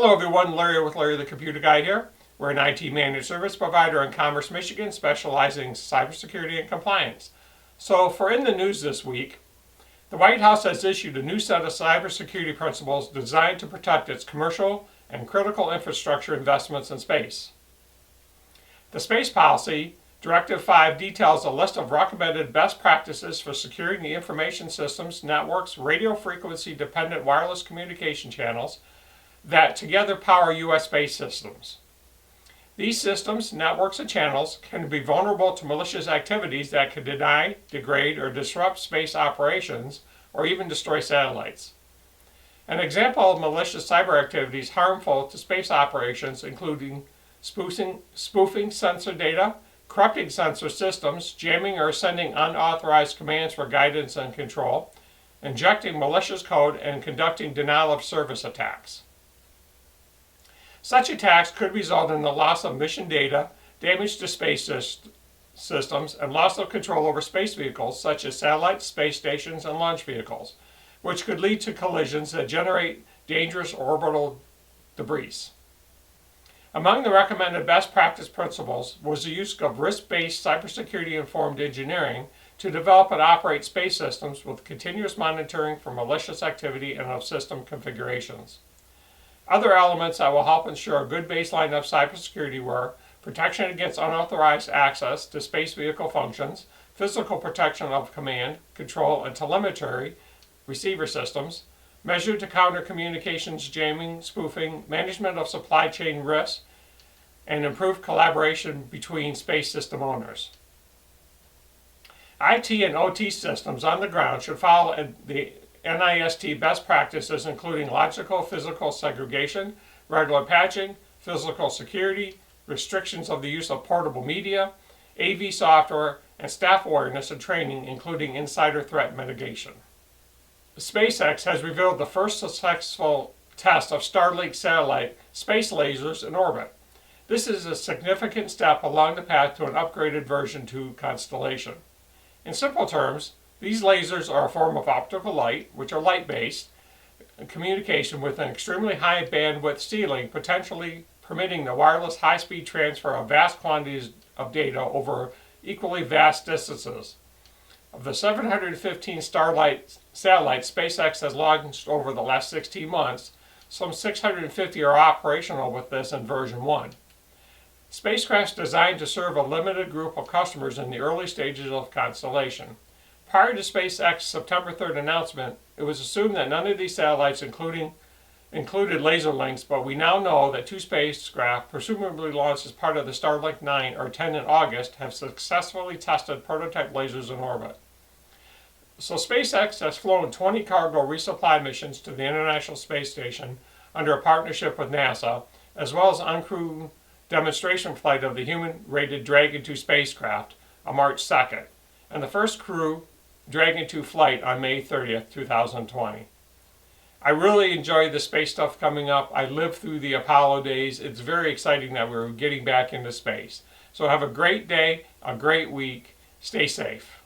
Hello everyone, Larry with Larry the Computer Guy here. We're an IT managed service provider in Commerce, Michigan, specializing in cybersecurity and compliance. So for in the news this week, the White House has issued a new set of cybersecurity principles designed to protect its commercial and critical infrastructure investments in space. The Space Policy, Directive 5, details a list of recommended best practices for securing the information systems, networks, radio frequency dependent wireless communication channels that together power U.S. space systems. These systems, networks, and channels can be vulnerable to malicious activities that can deny, degrade, or disrupt space operations, or even destroy satellites. An example of malicious cyber activities harmful to space operations including spoofing sensor data, corrupting sensor systems, jamming or sending unauthorized commands for guidance and control, injecting malicious code, and conducting denial-of-service attacks. Such attacks could result in the loss of mission data, damage to space systems, and loss of control over space vehicles such as satellites, space stations, and launch vehicles, which could lead to collisions that generate dangerous orbital debris. Among the recommended best practice principles was the use of risk-based cybersecurity-informed engineering to develop and operate space systems with continuous monitoring for malicious activity and of system configurations. Other elements that will help ensure a good baseline of cybersecurity were protection against unauthorized access to space vehicle functions, physical protection of command, control, and telemetry receiver systems, measures to counter communications jamming, spoofing, management of supply chain risks, and improved collaboration between space system owners. IT and OT systems on the ground should follow the NIST best practices including logical physical segregation, regular patching, physical security, restrictions of the use of portable media, AV software, and staff awareness and training including insider threat mitigation. SpaceX has revealed the first successful test of Starlink satellite space lasers in orbit. This is a significant step along the path to an upgraded version 2 constellation. In simple terms, these lasers are a form of optical light, which are light-based communication with an extremely high bandwidth stealing, potentially permitting the wireless high-speed transfer of vast quantities of data over equally vast distances. Of the 715 Starlink satellites SpaceX has launched over the last 16 months, some 650 are operational with this in version 1. Spacecrafts designed to serve a limited group of customers in the early stages of constellation. Prior to SpaceX's September 3rd announcement, it was assumed that none of these satellites included laser links, but we now know that 2 spacecraft, presumably launched as part of the Starlink 9 or 10 in August, have successfully tested prototype lasers in orbit. So SpaceX has flown 20 cargo resupply missions to the International Space Station under a partnership with NASA, as well as uncrewed demonstration flight of the human-rated Dragon 2 spacecraft on March 2nd, and the first crew Dragon 2 flight on May 30th, 2020. I really enjoy the space stuff coming up. I lived through the Apollo days. It's very exciting that we're getting back into space. So have a great day, a great week. Stay safe.